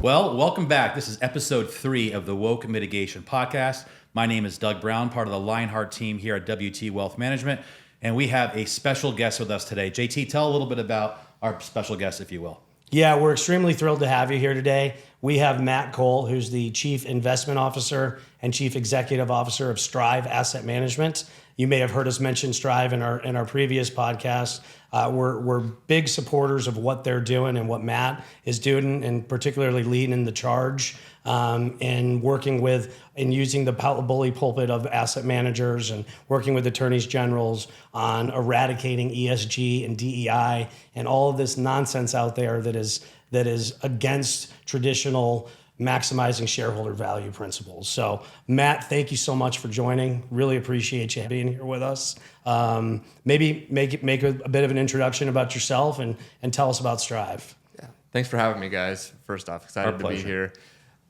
Well, welcome back. This is episode 3 of the Woke Mitigation Podcast. My name is Doug Brown, part of the Lionheart team here at WT Wealth Management, and we have a special guest with us today. JT, tell a little bit about our special guest, if you will. Yeah, we're extremely thrilled to have you here today. We have Matt Cole, who's the Chief Investment Officer and Chief Executive Officer of Strive Asset Management. You may have heard us mention Strive in our previous podcast. We're big supporters of what they're doing and what Matt is doing, and particularly leading the charge and working with and using the bully pulpit of asset managers and working with attorneys generals on eradicating ESG and DEI and all of this nonsense out there that is against traditional maximizing shareholder value principles. So, Matt, thank you so much for joining. Really appreciate you being here with us. Maybe make a bit of an introduction about yourself and tell us about Strive. Yeah, thanks for having me, guys. First off, excited to be here.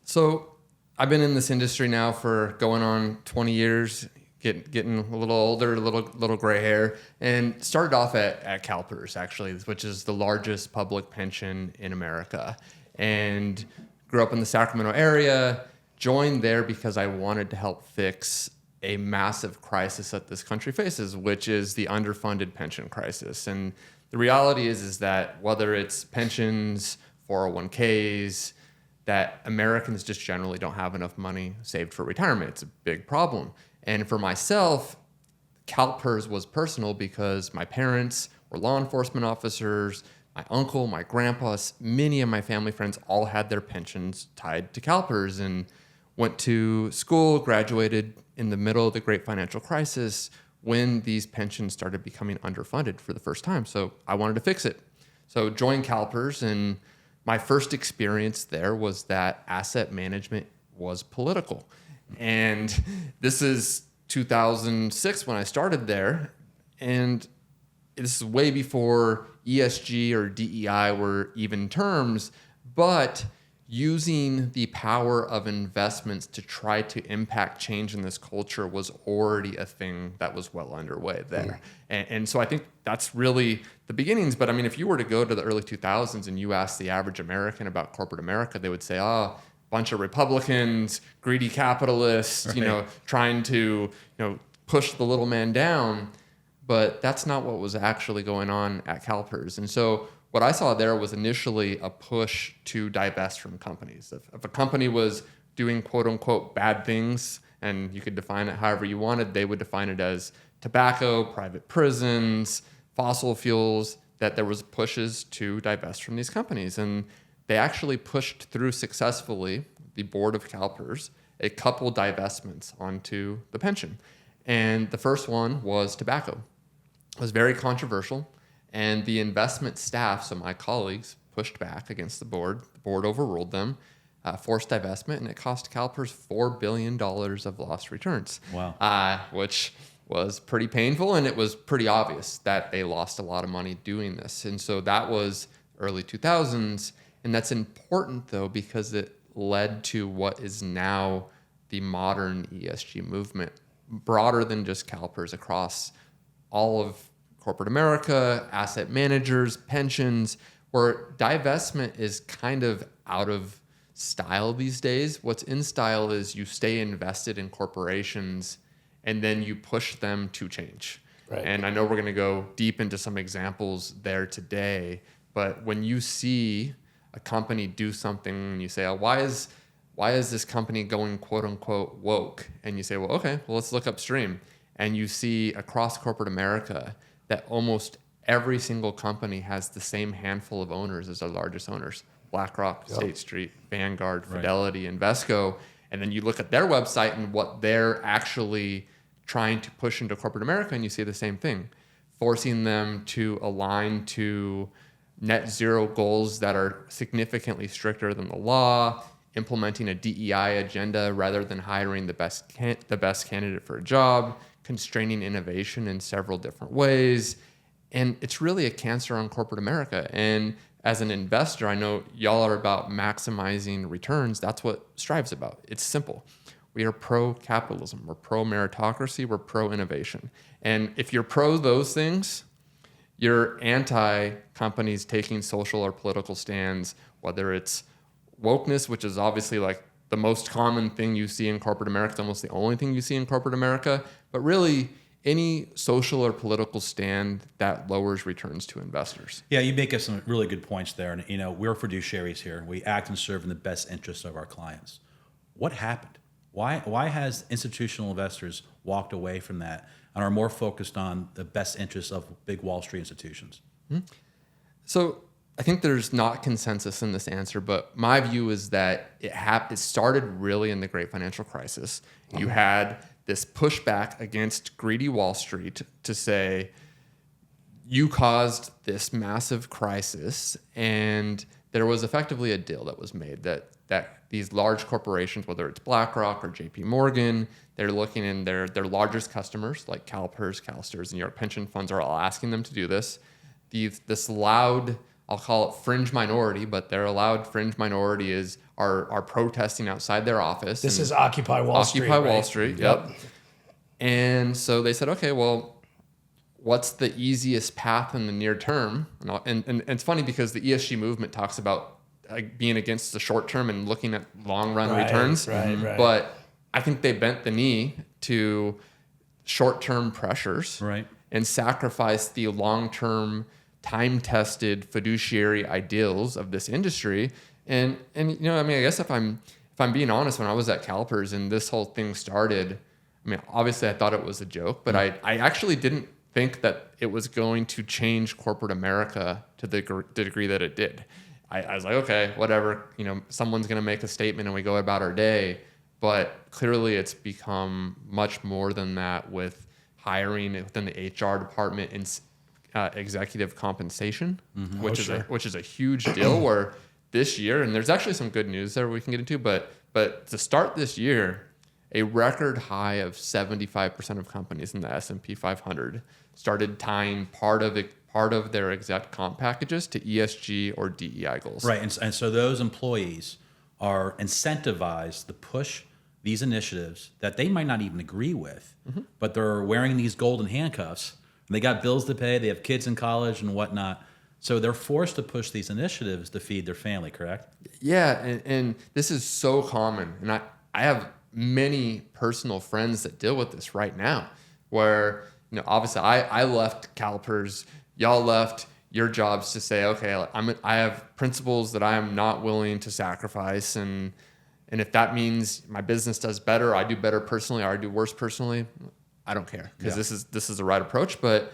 So, I've been in this industry now for going on 20 years, getting a little older, a little gray hair, and started off at CalPERS, actually, which is the largest public pension in America. And grew up in the Sacramento area, joined there because I wanted to help fix a massive crisis that this country faces, which is the underfunded pension crisis. And the reality is that whether it's pensions, 401ks, that Americans just generally don't have enough money saved for retirement. It's a big problem. And for myself, CalPERS was personal because my parents were law enforcement officers. My uncle, my grandpa, many of my family friends all had their pensions tied to CalPERS and went to school, graduated in the middle of the great financial crisis when these pensions started becoming underfunded for the first time. So I wanted to fix it. So joined CalPERS, and my first experience there was that asset management was political. And this is 2006 when I started there, and this is way before ESG or DEI were even terms, but using the power of investments to try to impact change in this culture was already a thing that was well underway there. And so I think that's really the beginnings. But I mean, if you were to go to the early 2000s and you ask the average American about corporate America, they would say, bunch of Republicans, greedy capitalists, right, trying to, push the little man down. But that's not what was actually going on at CalPERS. And so what I saw there was initially a push to divest from companies. If a company was doing quote unquote bad things, and you could define it however you wanted, they would define it as tobacco, private prisons, fossil fuels, that there was pushes to divest from these companies. And they actually pushed through successfully, the board of CalPERS, a couple divestments onto the pension. And the first one was tobacco. It was very controversial, and the investment staff, so my colleagues, pushed back against the board. The board overruled them, forced divestment, and it cost CalPERS $4 billion of lost returns. Wow. Which was pretty painful, and it was pretty obvious that they lost a lot of money doing this. And so that was early 2000s, and that's important, though, because it led to what is now the modern ESG movement, broader than just CalPERS, across all of corporate America, asset managers, pensions, where divestment is kind of out of style these days. What's in style is you stay invested in corporations and then you push them to change. Right. And I know we're going to go deep into some examples there today, but when you see a company do something and you say, why is this company going quote unquote woke? And you say, let's look upstream. And you see across corporate America that almost every single company has the same handful of owners as their largest owners: BlackRock, State Street, Vanguard, Fidelity, Invesco. And then you look at their website and what they're actually trying to push into corporate America, and you see the same thing, forcing them to align to net zero goals that are significantly stricter than the law, implementing a DEI agenda rather than hiring the best candidate for a job, constraining innovation in several different ways. And it's really a cancer on corporate America. And as an investor, I know y'all are about maximizing returns. That's what Strive's about. It's simple. We are pro-capitalism. We're pro-meritocracy. We're pro-innovation. And if you're pro those things, you're anti-companies taking social or political stands, whether it's wokeness, which is obviously like the most common thing you see in corporate America. It's almost the only thing you see in corporate America. But really, any social or political stand that lowers returns to investors. Yeah, you make some really good points there. And, we're fiduciaries here. We act and serve in the best interests of our clients. What happened? Why has institutional investors walked away from that and are more focused on the best interests of big Wall Street institutions? Mm-hmm. So I think there's not consensus in this answer, but my view is that it started really in the Great Financial Crisis. You had this pushback against greedy Wall Street to say, you caused this massive crisis, and there was effectively a deal that was made that these large corporations, whether it's BlackRock or JP Morgan, they're looking in their largest customers like CalPERS, CalSTRS, and New York pension funds are all asking them to do this. This loud, I'll call it fringe minority, but their loud fringe minority are protesting outside their office. This is Occupy Wall Street. Occupy Wall Street, yep. And so they said, okay, well, what's the easiest path in the near term? And it's funny because the ESG movement talks about being against the short term and looking at long run returns. Right. But I think they bent the knee to short term pressures and sacrificed the long term, time tested fiduciary ideals of this industry. And I guess if I'm being honest, when I was at CalPERS and this whole thing started, obviously I thought it was a joke, but I actually didn't think that it was going to change corporate America to the degree that it did. I was like, okay, whatever, someone's going to make a statement and we go about our day. But clearly it's become much more than that with hiring within the HR department and executive compensation, which is a huge deal where this year, and there's actually some good news there we can get into, but to start this year, a record high of 75% of companies in the S&P 500 started tying part of their exec comp packages to ESG or DEI goals. Right, and so those employees are incentivized to push these initiatives that they might not even agree with, but they're wearing these golden handcuffs. And they got bills to pay, they have kids in college and whatnot. So they're forced to push these initiatives to feed their family, correct? Yeah, and this is so common. And I have many personal friends that deal with this right now where, obviously I left CalPERS, y'all left your jobs to say, okay, I have principles that I am not willing to sacrifice. And if that means my business does better, I do better personally, or I do worse personally, I don't care because this is the right approach. But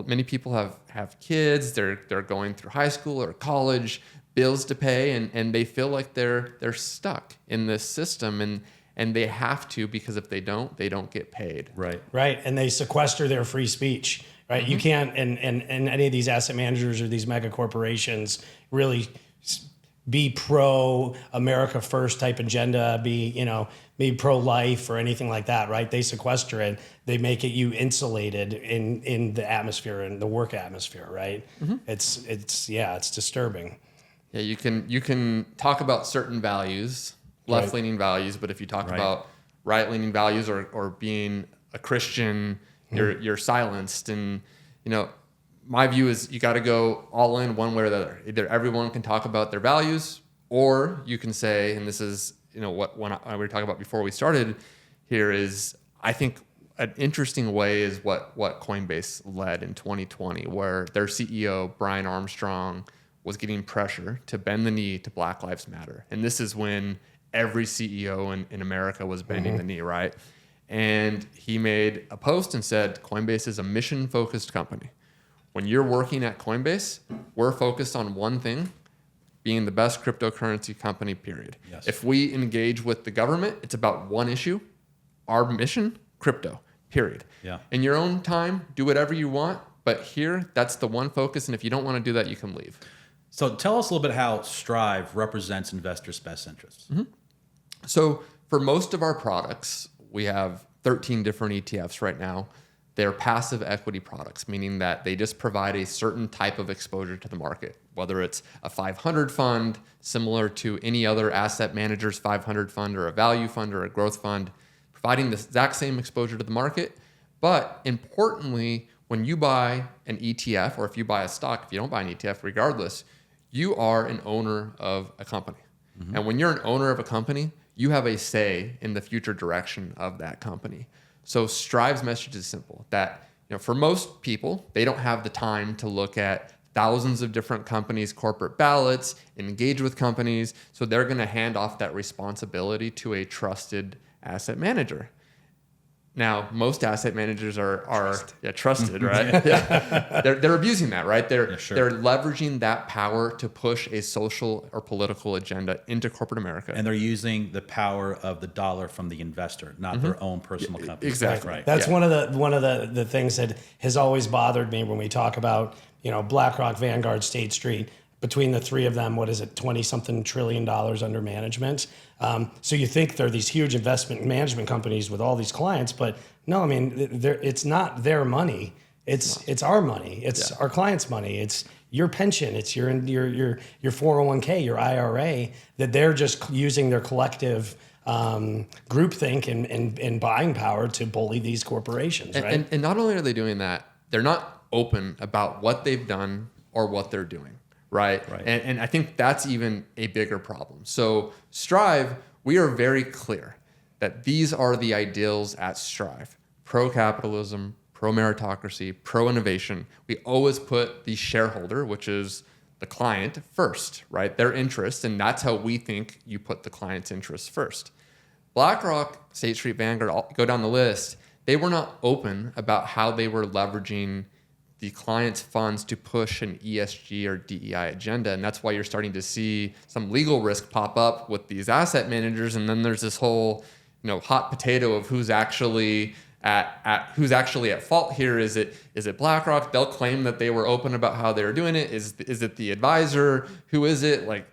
many people have kids, they're going through high school or college, bills to pay, and they feel like they're stuck in this system, and they have to, because if they don't get paid. Right. And they sequester their free speech. Right. You can't, and any of these asset managers or these mega corporations really be pro America first type agenda, be pro-life or anything like that, right? They sequester it. They make it you insulated in the atmosphere and the work atmosphere, right? It's disturbing. Yeah, you can talk about certain values, left-leaning values, but if you talk about right-leaning values or being a Christian, you're silenced. And my view is you got to go all in one way or the other. Either everyone can talk about their values, or you can say, and this is what we were talking about before we started here, is I think an interesting way is what Coinbase led in 2020, where their CEO Brian Armstrong was getting pressure to bend the knee to Black Lives Matter, and this is when every CEO in America was bending the knee, right? And he made a post and said, Coinbase is a mission-focused company. When you're working at Coinbase, we're focused on one thing, being the best cryptocurrency company, period. Yes. If we engage with the government, it's about one issue, our mission, crypto, period. Yeah. In your own time, do whatever you want, but here, that's the one focus, and if you don't want to do that, you can leave. So tell us a little bit how Strive represents investors' best interests. So for most of our products, we have 13 different ETFs right now. They're passive equity products, meaning that they just provide a certain type of exposure to the market, whether it's a 500 fund, similar to any other asset manager's 500 fund, or a value fund or a growth fund, providing the exact same exposure to the market. But importantly, when you buy an ETF, or if you buy a stock, if you don't buy an ETF, regardless, you are an owner of a company. And when you're an owner of a company, you have a say in the future direction of that company. So Strive's message is simple, that for most people, they don't have the time to look at thousands of different companies' corporate ballots, engage with companies. So they're going to hand off that responsibility to a trusted asset manager. Now, most asset managers are trusted, right? Yeah. They're abusing that, right? They're leveraging that power to push a social or political agenda into corporate America. And they're using the power of the dollar from the investor, not their own personal company. Exactly. Right. That's one of the things that has always bothered me when we talk about, BlackRock, Vanguard, State Street. Between the three of them, 20-something trillion under management. So you think they're these huge investment management companies with all these clients, but no, I mean, it's not their money. It's our money. It's our clients' money. It's your pension. It's your 401k, your IRA, that they're just using their collective groupthink and buying power to bully these corporations, right? And not only are they doing that, they're not open about what they've done or what they're doing. Right. And I think that's even a bigger problem. So Strive, we are very clear that these are the ideals at Strive: pro-capitalism, pro-meritocracy, pro-innovation. We always put the shareholder, which is the client, first, right? Their interests. And that's how we think you put the client's interests first. BlackRock, State Street, Vanguard, go down the list. They were not open about how they were leveraging the client's funds to push an ESG or DEI agenda. And that's why you're starting to see some legal risk pop up with these asset managers. And then there's this whole, hot potato of who's actually at fault here. Is it BlackRock? They'll claim that they were open about how they were doing it. Is it the advisor? Who is it? Like,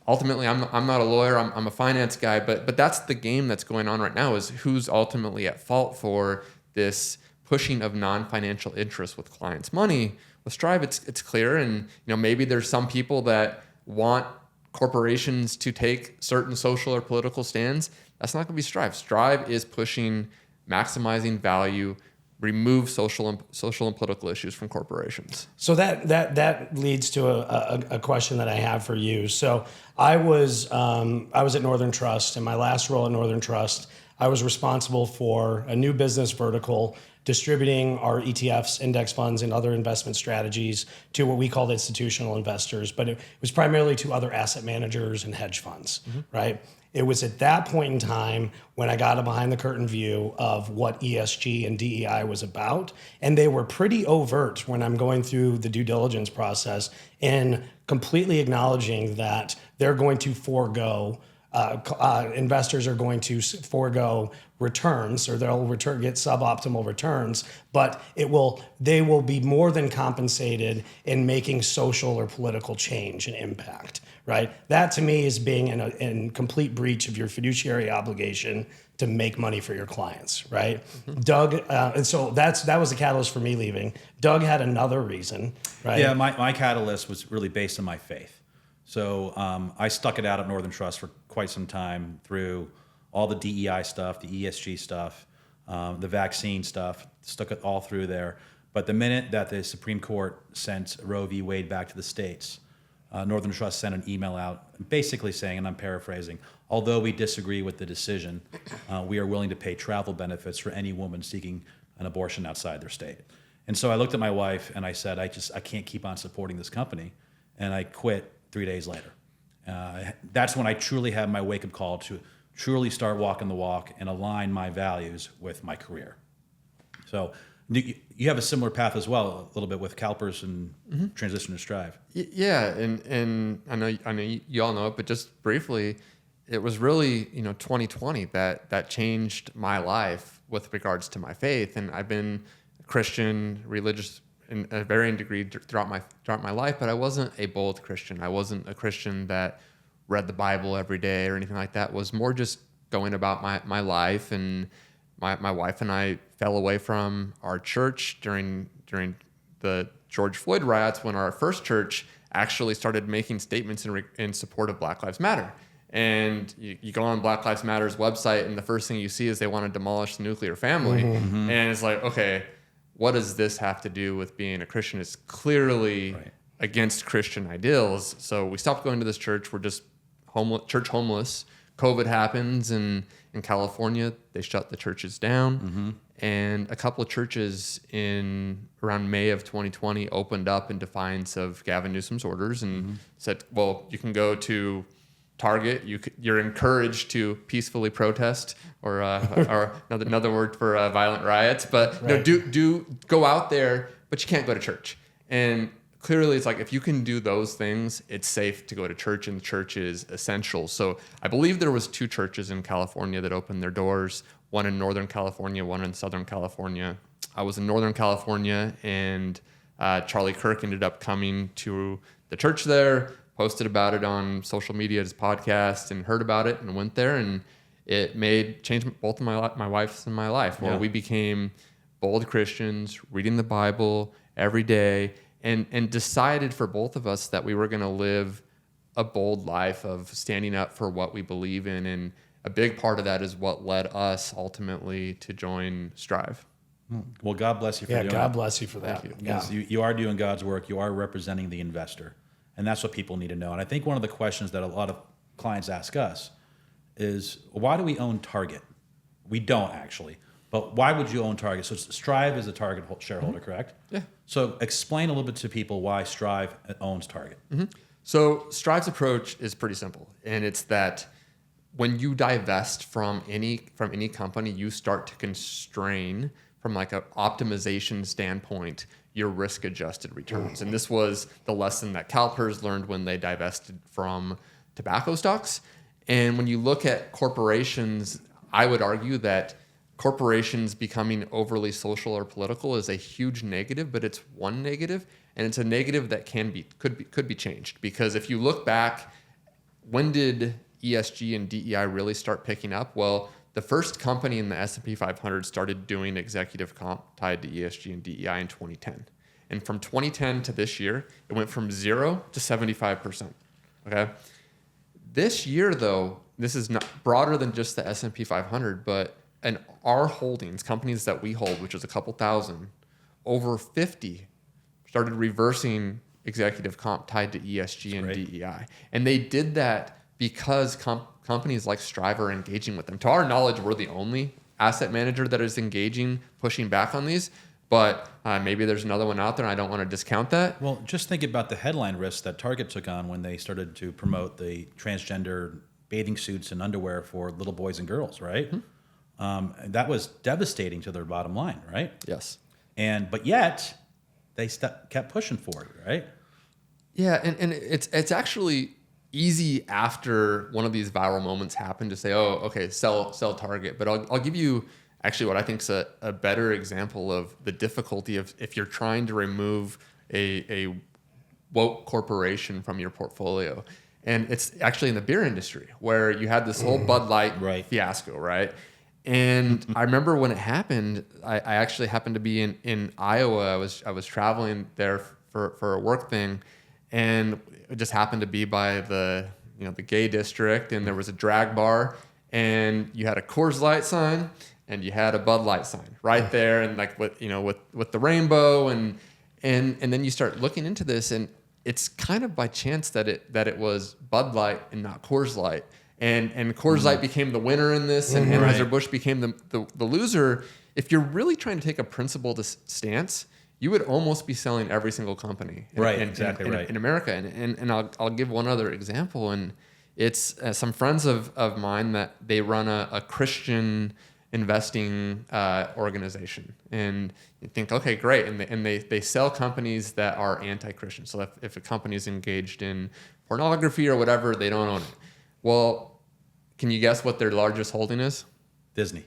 ultimately, I'm not a lawyer. I'm a finance guy. But that's the game that's going on right now, is who's ultimately at fault for this pushing of non-financial interests with clients' money. With Strive, it's clear, and maybe there's some people that want corporations to take certain social or political stands. That's not going to be Strive. Strive is pushing maximizing value, remove social and political issues from corporations. So that leads to a question that I have for you. So I was at Northern Trust. In my last role at Northern Trust, I was responsible for a new business vertical, distributing our ETFs, index funds, and other investment strategies to what we called institutional investors, but it was primarily to other asset managers and hedge funds, right? It was at that point in time when I got a behind the curtain view of what ESG and DEI was about, and they were pretty overt when I'm going through the due diligence process in completely acknowledging that they're going to forego investors are going to forego returns, or they'll get suboptimal returns, but they will be more than compensated in making social or political change and impact, right? That to me is being in complete breach of your fiduciary obligation to make money for your clients, right? Doug, and so that was the catalyst for me leaving. Doug had another reason, right? Yeah, my catalyst was really based on my faith. So I stuck it out at Northern Trust for quite some time through all the DEI stuff, the ESG stuff, the vaccine stuff, stuck it all through there. But the minute that the Supreme Court sent Roe v. Wade back to the states, Northern Trust sent an email out basically saying, and I'm paraphrasing, although we disagree with the decision, we are willing to pay travel benefits for any woman seeking an abortion outside their state. And so I looked at my wife and I said, I can't keep on supporting this company. And I quit 3 days later. That's when I truly had my wake-up call to truly start walking the walk and align my values with my career. So you have a similar path as well, a little bit with CalPERS and transition to Strive. Yeah, and I know you all know it, but just briefly, it was really 2020 that changed my life with regards to my faith, and I've been Christian, religious in a varying degree throughout my life, but I wasn't a bold Christian. I wasn't a Christian that read the Bible every day or anything like that. It was more just going about my life, and my wife and I fell away from our church during the George Floyd riots, when our first church actually started making statements in support of Black Lives Matter. And you go on Black Lives Matter's website, and the first thing you see is they want to demolish the nuclear family. And it's like, okay, what does this have to do with being a Christian? It's clearly against Christian ideals. So we stopped going to this church. We're just church homeless. COVID happens, and in California, they shut the churches down. And a couple of churches in around May of 2020 opened up in defiance of Gavin Newsom's orders and said, well, you can go to Target. You're encouraged to peacefully protest, or another word for violent riots. But do go out there, but you can't go to church. And clearly, it's like if you can do those things, it's safe to go to church, and the church is essential. So I believe there was 2 churches in California that opened their doors. One in Northern California, one in Southern California. I was in Northern California, and Charlie Kirk ended up coming to the church there, posted about it on social media, his podcast, and heard about it and went there, and it changed both of my wife's and my life, where we became bold Christians, reading the Bible every day, and decided for both of us that we were going to live a bold life of standing up for what we believe in. And a big part of that is what led us ultimately to join Strive. Well, God bless you for doing that. Yeah, God bless you for that. Thank you. Because you are doing God's work. You are representing the investor. And that's what people need to know. And I think one of the questions that a lot of clients ask us is, why do we own Target? We don't actually. But why would you own Target? So Strive is a Target shareholder, correct? Yeah. So explain a little bit to people why Strive owns Target. So Strive's approach is pretty simple. And it's that when you divest from any company, you start to constrain from like an optimization standpoint your risk-adjusted returns. And this was the lesson that CalPERS learned when they divested from tobacco stocks. And when you look at corporations, I would argue that corporations becoming overly social or political is a huge negative, but it's one negative, and it's a negative that could be changed. Because if you look back, when did ESG and DEI really start picking up? Well, the first company in the S&P 500 started doing executive comp tied to ESG and DEI in 2010. And from 2010 to this year, it went from 0 to 75%. Okay. This year, though, this is not broader than just the S&P 500, but in our holdings, companies that we hold, which is a couple thousand, over 50 started reversing executive comp tied to ESG and DEI. And they did that because companies like Strive are engaging with them. To our knowledge, we're the only asset manager that is engaging, pushing back on these. But maybe there's another one out there, and I don't want to discount that. Well, just think about the headline risks that Target took on when they started to promote the transgender bathing suits and underwear for little boys and girls, right? That was devastating to their bottom line, right? Yes. But yet they kept pushing for it, right? Yeah, and it's actually easy after one of these viral moments happen to say, oh, okay, sell Target. But I'll give you actually what I think is a better example of the difficulty of if you're trying to remove a woke corporation from your portfolio. And it's actually in the beer industry where you had this whole Bud Light fiasco, right? And I remember when it happened, I actually happened to be in Iowa. I was traveling there for a work thing, and it just happened to be by the gay district, and there was a drag bar, and you had a Coors Light sign and you had a Bud Light sign right there, and like with the rainbow, and then you start looking into this, and it's kind of by chance that it was Bud Light and not Coors Light. And Coors Light became the winner in this, and Anheuser-Busch became the loser. If you're really trying to take a principled stance, you would almost be selling every single company in America. And I'll give one other example, and it's some friends of mine that they run a Christian investing organization. And you think, okay, great. And they sell companies that are anti-Christian. So if a company is engaged in pornography or whatever, they don't own it. Well, can you guess what their largest holding is? Disney.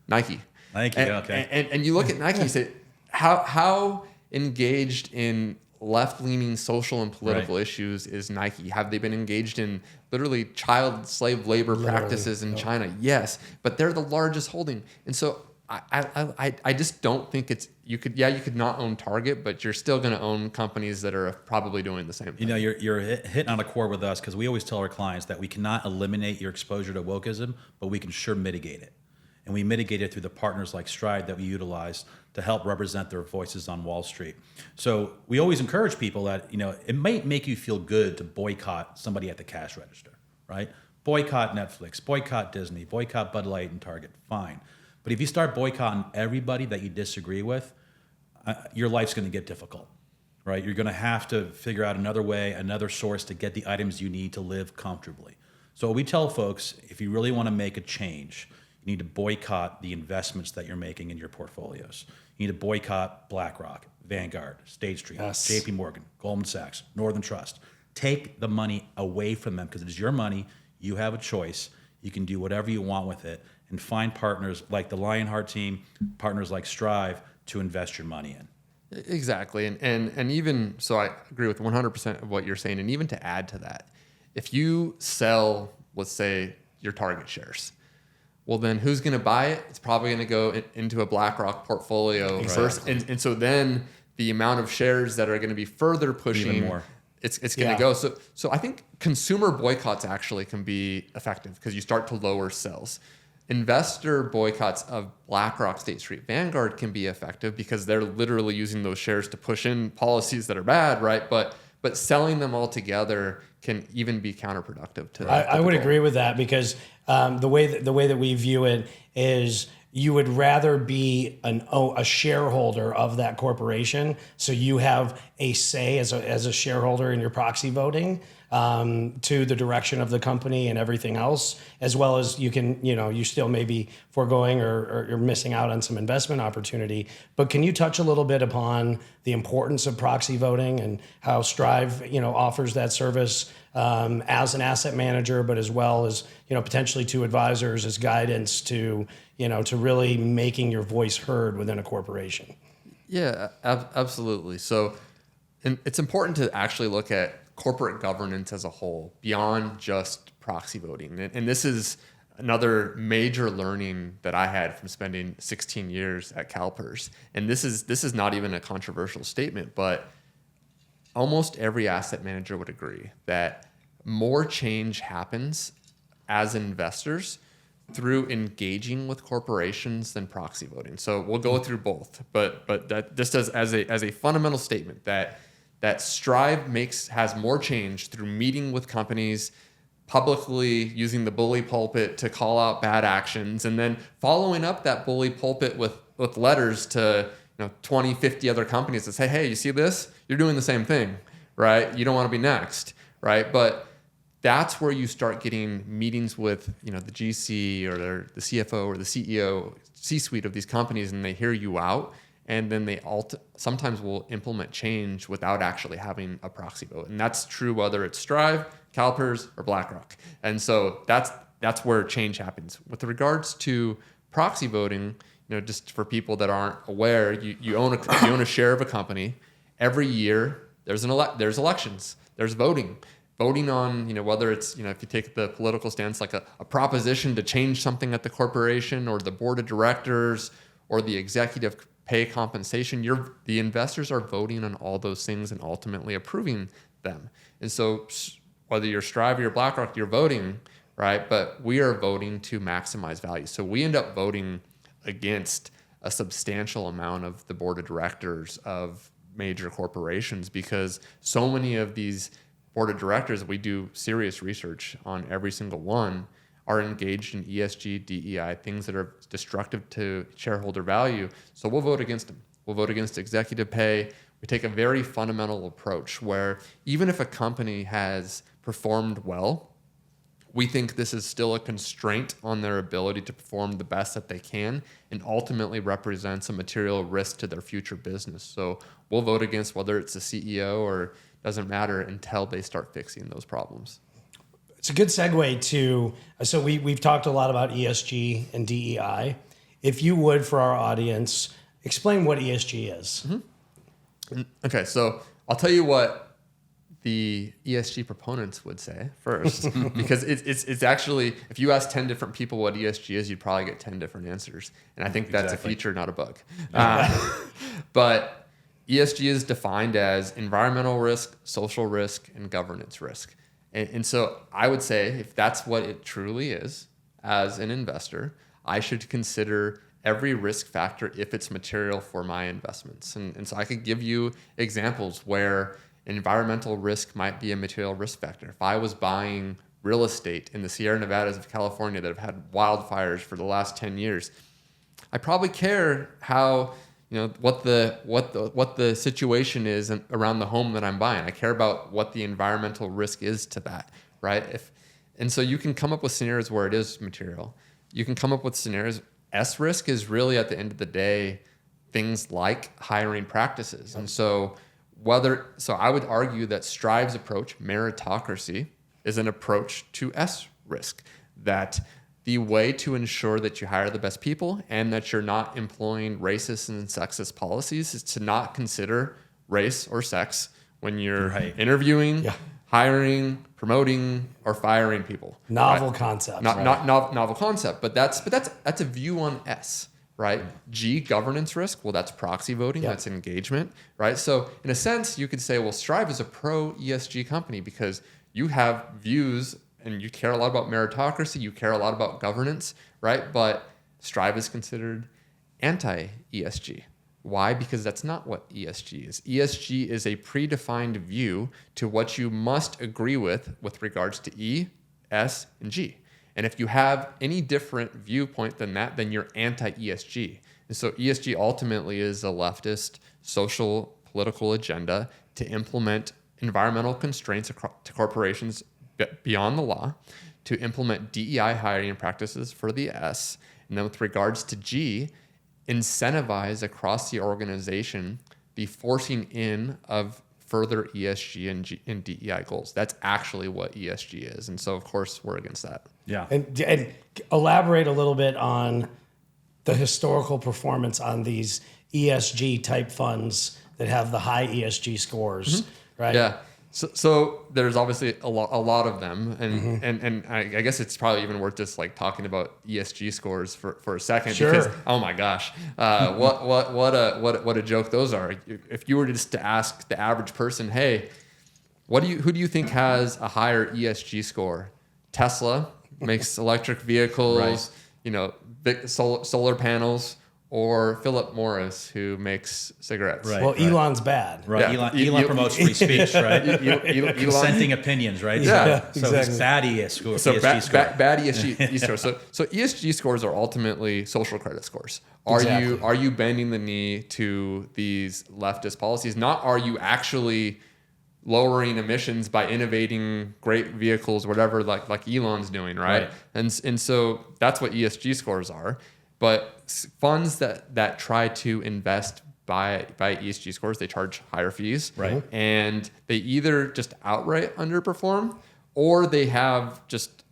Nike. Okay. And you look at Nike and say, how engaged in left-leaning social and political issues is Nike? Have they been engaged in literally child slave labor practices in China? Yes, but they're the largest holding. And so I just don't think you could not own Target, but you're still going to own companies that are probably doing the same thing. You're hitting on a chord with us because we always tell our clients that we cannot eliminate your exposure to wokeism, but we can sure mitigate it. And we mitigate it through the partners like Stride that we utilize to help represent their voices on Wall Street. So we always encourage people that, it might make you feel good to boycott somebody at the cash register, right? Boycott Netflix, boycott Disney, boycott Bud Light and Target, fine. But if you start boycotting everybody that you disagree with, your life's going to get difficult, right? You're going to have to figure out another way, another source to get the items you need to live comfortably. So we tell folks, if you really want to make a change, you need to boycott the investments that you're making in your portfolios. You need to boycott BlackRock, Vanguard, State Street, JP Morgan, Goldman Sachs, Northern Trust. Take the money away from them because it is your money. You have a choice. You can do whatever you want with it and find partners like the Lionheart team, partners like Strive to invest your money in. Exactly. And even so, I agree with 100% of what you're saying. And even to add to that, if you sell, let's say, your Target shares, well, then who's going to buy it? It's probably going to go into a BlackRock portfolio first. And so then the amount of shares that are going to be further pushing, even more. It's going to go. So I think consumer boycotts actually can be effective because you start to lower sells. Investor boycotts of BlackRock, State Street, Vanguard can be effective because they're literally using those shares to push in policies that are bad, right? But selling them all together can even be counterproductive to that. I would agree with that because the way that we view it is you would rather be a shareholder of that corporation, so you have a say as a shareholder in your proxy voting to the direction of the company and everything else, as well as you still may be foregoing or you're missing out on some investment opportunity. But can you touch a little bit upon the importance of proxy voting and how Strive offers that service as an asset manager, but as well as potentially to advisors as guidance to really making your voice heard within a corporation? Yeah, absolutely. So, and it's important to actually look at corporate governance as a whole beyond just proxy voting. And this is another major learning that I had from spending 16 years at CalPERS. And this is not even a controversial statement, but almost every asset manager would agree that more change happens as investors through engaging with corporations than proxy voting. So we'll go through both, but that just as a fundamental statement that Strive has more change through meeting with companies, publicly using the bully pulpit to call out bad actions, and then following up that bully pulpit with letters to 20, 50 other companies that say, hey, you see this? You're doing the same thing, right? You don't want to be next, right? But that's where you start getting meetings with the GC or the CFO or the CEO, C-suite of these companies, and they hear you out. And then they sometimes will implement change without actually having a proxy vote. And that's true whether it's Strive, CalPERS, or BlackRock. And so that's where change happens. With regards to proxy voting, just for people that aren't aware, you own a share of a company. Every year there's elections, there's voting on whether it's if you take the political stance like a proposition to change something at the corporation or the board of directors or the executive pay compensation, the investors are voting on all those things and ultimately approving them. And so whether you're Strive or you're BlackRock, you're voting, right? But we are voting to maximize value. So we end up voting against a substantial amount of the board of directors of major corporations because so many of these board of directors, we do serious research on every single one, are engaged in ESG, DEI, things that are destructive to shareholder value. So we'll vote against them. We'll vote against executive pay. We take a very fundamental approach where even if a company has performed well, we think this is still a constraint on their ability to perform the best that they can and ultimately represents a material risk to their future business. So we'll vote against whether it's the CEO or doesn't matter until they start fixing those problems. It's a good segue to, so we've talked a lot about ESG and DEI. If you would, for our audience, explain what ESG is. Mm-hmm. Okay, so I'll tell you what the ESG proponents would say first, because it's actually, if you ask 10 different people what ESG is, you'd probably get 10 different answers. And I think that's a feature, not a bug. But ESG is defined as environmental risk, social risk, and governance risk. And so I would say if that's what it truly is, as an investor, I should consider every risk factor if it's material for my investments. And so I could give you examples where environmental risk might be a material risk factor. If I was buying real estate in the Sierra Nevadas of California that have had wildfires for the last 10 years. I probably care how, what the situation is around the home that I'm buying. I care about what the environmental risk is to that, right? And so you can come up with scenarios where it is material. You can come up with scenarios. S risk is really, at the end of the day, things like hiring practices. And so I would argue that Strive's approach, meritocracy, is an approach to S risk. That the way to ensure that you hire the best people and that you're not employing racist and sexist policies is to not consider race or sex when you're interviewing, hiring, promoting, or firing people. Novel concept. Novel concept, but that's a view on S, right? G, governance risk. Well, that's proxy voting. That's engagement, right? So in a sense, you could say, well, Strive is a pro ESG company because you have views and you care a lot about meritocracy. You care a lot about governance, right? But Strive is considered anti-ESG. Why? Because that's not what ESG is. ESG is a predefined view to what you must agree with regards to E, S, and G. And if you have any different viewpoint than that, then you're anti-ESG. And so ESG ultimately is a leftist social political agenda to implement environmental constraints to corporations beyond the law, to implement DEI hiring practices for the S, and then with regards to G, incentivize across the organization the forcing in of further ESG and DEI goals. That's actually what ESG is. And so, of course, we're against that. Yeah. And elaborate a little bit on the historical performance on these ESG type funds that have the high ESG scores, right? Yeah. So there's obviously a lot of them, and I guess it's probably even worth just like talking about ESG scores for a second, because oh my gosh, what a joke those are. If you were just to ask the average person, hey, who do you think has a higher ESG score? Tesla makes electric vehicles, big solar panels. Or Philip Morris, who makes cigarettes. Right, Elon's bad. Right. Yeah. Elon promotes free speech, right? Consenting opinions, right? Yeah, so it's bad ESG score. So bad ESG scores. So ESG scores are ultimately social credit scores. Are you bending the knee to these leftist policies? Not are you actually lowering emissions by innovating great vehicles, whatever, like Elon's doing, right? And so that's what ESG scores are. But funds that try to invest by ESG scores, they charge higher fees. Right. And they either just outright underperform, or they have just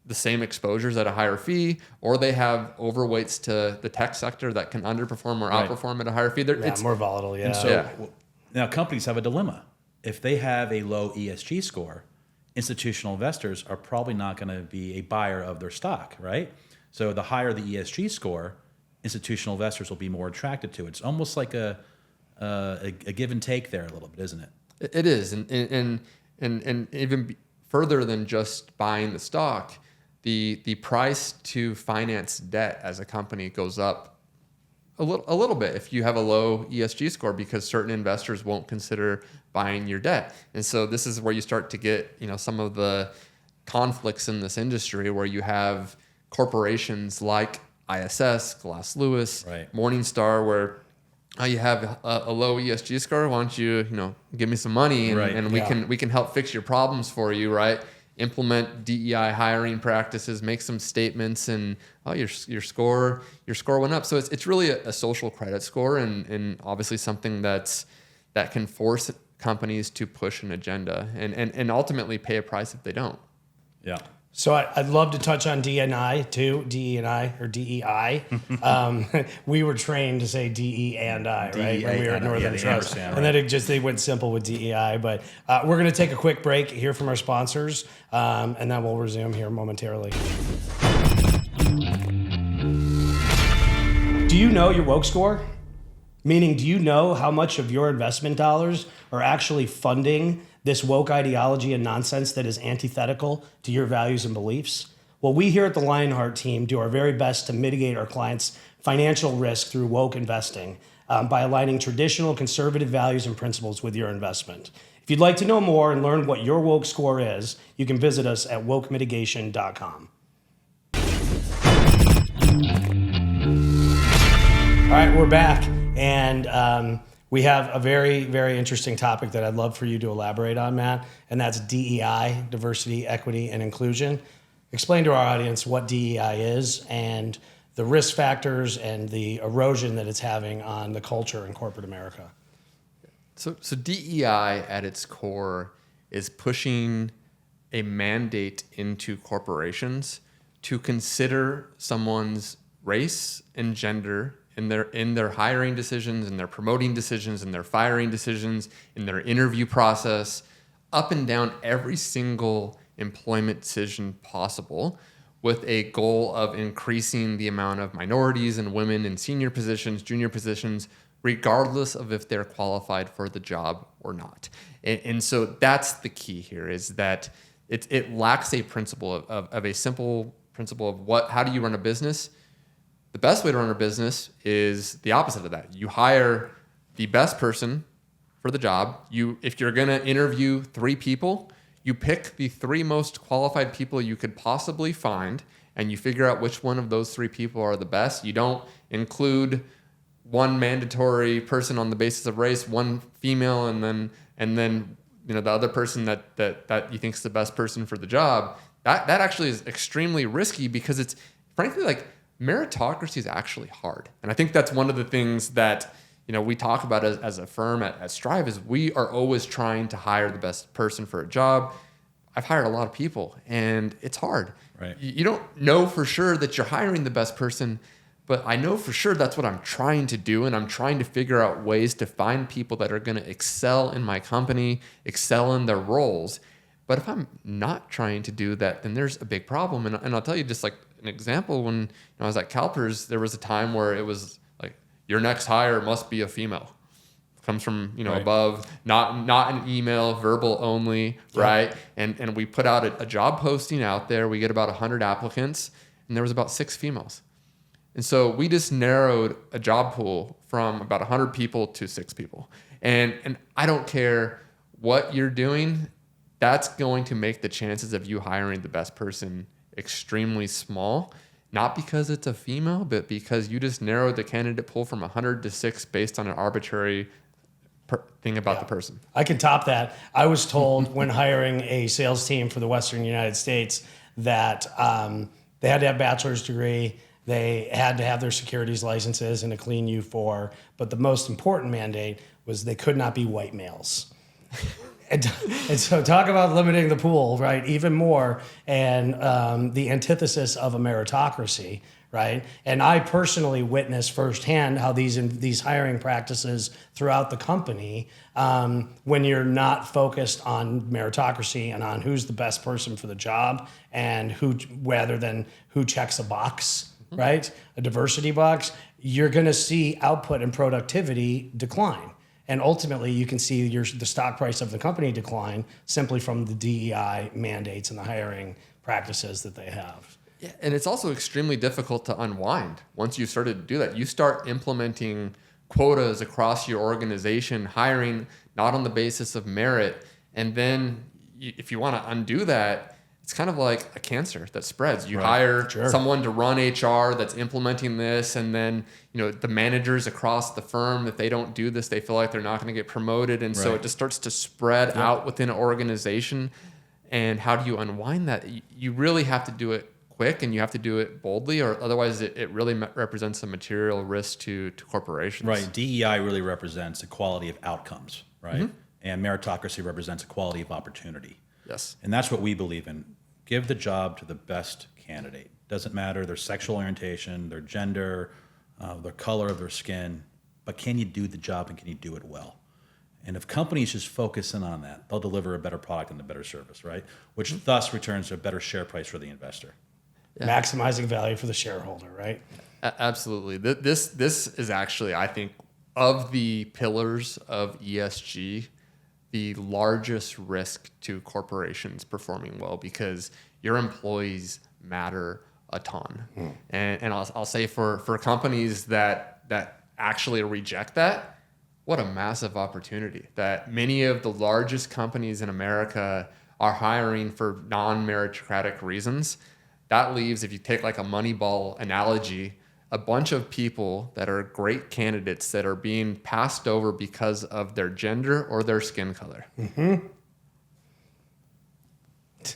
the same exposures at a higher fee, or they have overweights to the tech sector that can underperform or outperform at a higher fee. It's more volatile, And so now companies have a dilemma. If they have a low ESG score, institutional investors are probably not going to be a buyer of their stock, right? So the higher the ESG score, institutional investors will be more attracted to it. It's almost like a give and take there a little bit, isn't it? It is, and even further than just buying the stock, the price to finance debt as a company goes up a little bit if you have a low ESG score, because certain investors won't consider buying your debt. And so this is where you start to get some of the conflicts in this industry, where you have corporations like ISS, Glass Lewis, Morningstar, where you have a low ESG score. Why don't you give me some money and we can help fix your problems for you, right? Implement DEI hiring practices, make some statements, and your score went up. So it's really a social credit score, and obviously something that can force companies to push an agenda and ultimately pay a price if they don't. Yeah. So I'd love to touch on D&I too, DE&I or DEI. We were trained to say DE and I, right? When we were at Northern Trust. And then they went simple with DEI. But we're going to take a quick break, hear from our sponsors, and then we'll resume here momentarily. Do you know your woke score? Meaning, do you know how much of your investment dollars are actually funding this woke ideology and nonsense that is antithetical to your values and beliefs? Well, we here at the Lionheart team do our very best to mitigate our clients' financial risk through woke investing by aligning traditional conservative values and principles with your investment. If you'd like to know more and learn what your woke score is, you can visit us at wokemitigation.com. All right, we're back, and we have a very, very interesting topic that I'd love for you to elaborate on, Matt, and that's DEI, diversity, equity, and inclusion. Explain to our audience what DEI is and the risk factors and the erosion that it's having on the culture in corporate America. So DEI at its core is pushing a mandate into corporations to consider someone's race and gender in their hiring decisions, in their promoting decisions, in their firing decisions, in their interview process, up and down every single employment decision possible, with a goal of increasing the amount of minorities and women in senior positions, junior positions, regardless of if they're qualified for the job or not. And so that's the key here, is that it lacks a principle of a simple principle of how do you run a business? The best way to run a business is the opposite of that. You hire the best person for the job. If you're going to interview 3 people, you pick the 3 most qualified people you could possibly find, and you figure out which one of those 3 people are the best. You don't include one mandatory person on the basis of race, one female, and then the other person that you think is the best person for the job. That actually is extremely risky, because it's frankly like meritocracy is actually hard. And I think that's one of the things that we talk about as a firm at Strive, is we are always trying to hire the best person for a job. I've hired a lot of people, and it's hard. Right. You don't know for sure that you're hiring the best person, but I know for sure that's what I'm trying to do, and I'm trying to figure out ways to find people that are going to excel in my company, excel in their roles. But if I'm not trying to do that, then there's a big problem. And I'll tell you just like an example. When I was at CalPERS, there was a time where it was like, your next hire must be a female. Comes from right. above, not an email, verbal only, yeah. Right? And we put out a job posting out there. We get about 100 applicants, and there was about 6 females. And so we just narrowed a job pool from about 100 people to 6 people. And I don't care what you're doing, that's going to make the chances of you hiring the best person extremely small. Not because it's a female, but because you just narrowed the candidate pool from 100 to 6 based on an arbitrary thing about the person. I can top that. I was told when hiring a sales team for the Western United States that they had to have a bachelor's degree, they had to have their securities licenses and a clean U4, but the most important mandate was they could not be white males. And so talk about limiting the pool, right? Even more, and the antithesis of a meritocracy, right? And I personally witnessed firsthand how these hiring practices throughout the company, when you're not focused on meritocracy and on who's the best person for the job, and rather than who checks a box, right? A diversity box, you're going to see output and productivity decline. And ultimately, you can see the stock price of the company decline simply from the DEI mandates and the hiring practices that they have. Yeah, and it's also extremely difficult to unwind. Once you've started to do that, you start implementing quotas across your organization, hiring not on the basis of merit. And then if you want to undo that, it's kind of like a cancer that spreads. You hire someone to run HR that's implementing this, and then the managers across the firm, if they don't do this, they feel like they're not going to get promoted, and so it just starts to spread out within an organization. And how do you unwind that? You really have to do it quick, and you have to do it boldly, or otherwise it really represents a material risk to corporations. Right. DEI really represents equality of outcomes, right? Mm-hmm. And meritocracy represents equality of opportunity. Yes. And that's what we believe in. Give the job to the best candidate. Doesn't matter their sexual orientation, their gender, the color of their skin, but can you do the job and can you do it well? And if companies just focus in on that, they'll deliver a better product and a better service, right? Which thus returns to a better share price for the investor. Yeah. Maximizing value for the shareholder, right? Absolutely. This is actually, I think, of the pillars of ESG, the largest risk to corporations performing well, because your employees matter a ton. And I'll say for companies that actually reject that, what a massive opportunity that many of the largest companies in America are hiring for non-meritocratic reasons. That leaves, if you take like a Moneyball analogy, a bunch of people that are great candidates that are being passed over because of their gender or their skin color. Mm-hmm.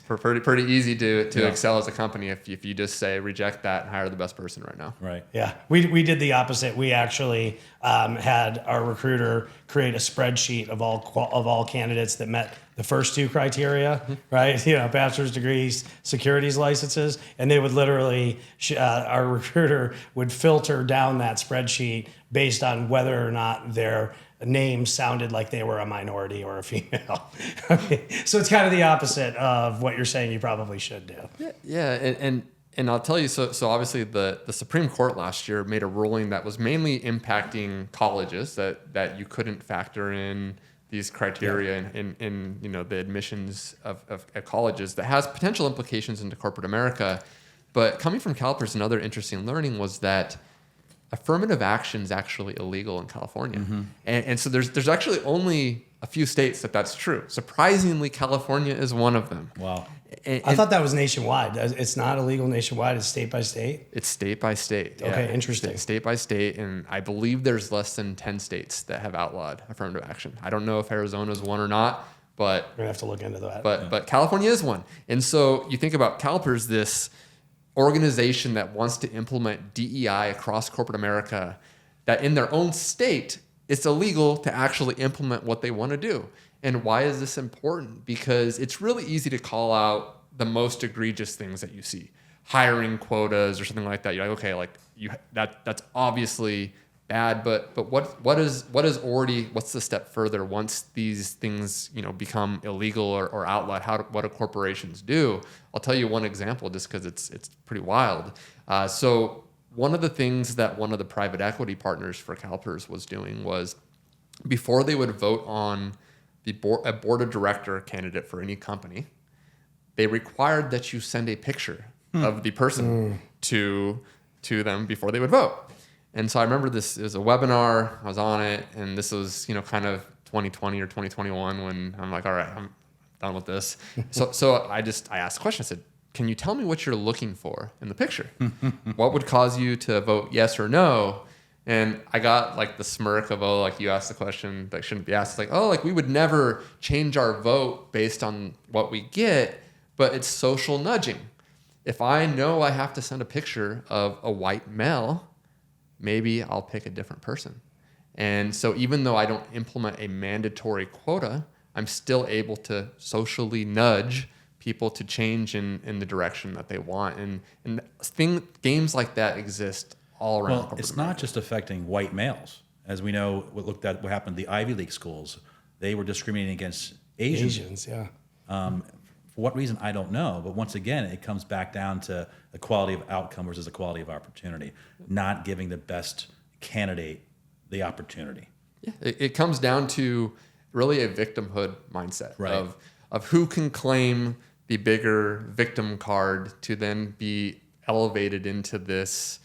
Pretty easy to excel as a company if you just say reject that and hire the best person right now. Right. Yeah. We did the opposite. We actually had our recruiter create a spreadsheet of all candidates that met the first two criteria, right? Bachelor's degrees, securities licenses, and they would literally our recruiter would filter down that spreadsheet based on whether or not their name sounded like they were a minority or a female. Okay. So it's kind of the opposite of what you're saying you probably should do. Yeah. And I'll tell you, so obviously the Supreme Court last year made a ruling that was mainly impacting colleges that you couldn't factor in these criteria in the admissions of colleges that has potential implications into corporate America. But coming from CalPERS, another interesting learning was that affirmative action is actually illegal in California. Mm-hmm. And so there's actually only a few states that's true. Surprisingly, California is one of them. Wow. And I thought that was nationwide. It's not illegal nationwide. It's state by state? It's state by state. Okay, interesting. State by state. And I believe there's less than 10 states that have outlawed affirmative action. I don't know if Arizona's one or not, but... We're going to have to look into that. But California is one. And so you think about CalPERS, this organization that wants to implement DEI across corporate America, that in their own state, it's illegal to actually implement what they want to do. And why is this important? Because it's really easy to call out the most egregious things that you see. Hiring quotas or something like that. You're like, okay, that's obviously bad, but what's the step further once these things become illegal or outlawed? What do corporations do? I'll tell you one example just because it's pretty wild. So one of the things that one of the private equity partners for CalPERS was doing was before they would vote on a board of director candidate for any company, they required that you send a picture of the person to them before they would vote. And so I remember this is a webinar, I was on it, and this was, kind of 2020 or 2021 when I'm like, all right, I'm done with this. So I asked the question, I said, can you tell me what you're looking for in the picture? What would cause you to vote yes or no? And I got like the smirk of, you asked the question that shouldn't be asked. It's like, we would never change our vote based on what we get, but it's social nudging. If I know I have to send a picture of a white male, maybe I'll pick a different person. And so even though I don't implement a mandatory quota, I'm still able to socially nudge people to change in the direction that they want. And games like that exist all around. Well, it's not just affecting white males. As we know, what happened to the Ivy League schools. They were discriminating against Asians. Yeah. For what reason, I don't know. But once again, it comes back down to the quality of outcome versus the quality of opportunity, not giving the best candidate the opportunity. Yeah, it comes down to really a victimhood mindset of who can claim the bigger victim card to then be elevated into this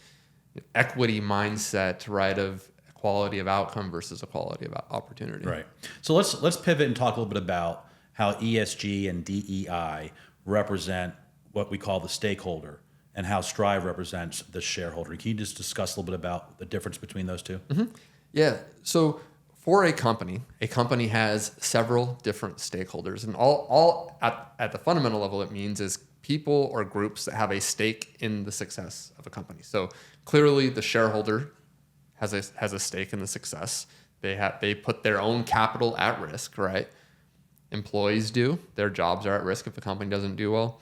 equity mindset, right, of equality of outcome versus equality of opportunity. Right. So let's pivot and talk a little bit about how ESG and DEI represent what we call the stakeholder and how Strive represents the shareholder. Can you just discuss a little bit about the difference between those two? Mm-hmm. Yeah. So for a company has several different stakeholders, and all at the fundamental level it means is people or groups that have a stake in the success of a company. So clearly the shareholder has a stake in the success. They put their own capital at risk, right? Employees do. Their jobs are at risk if the company doesn't do well.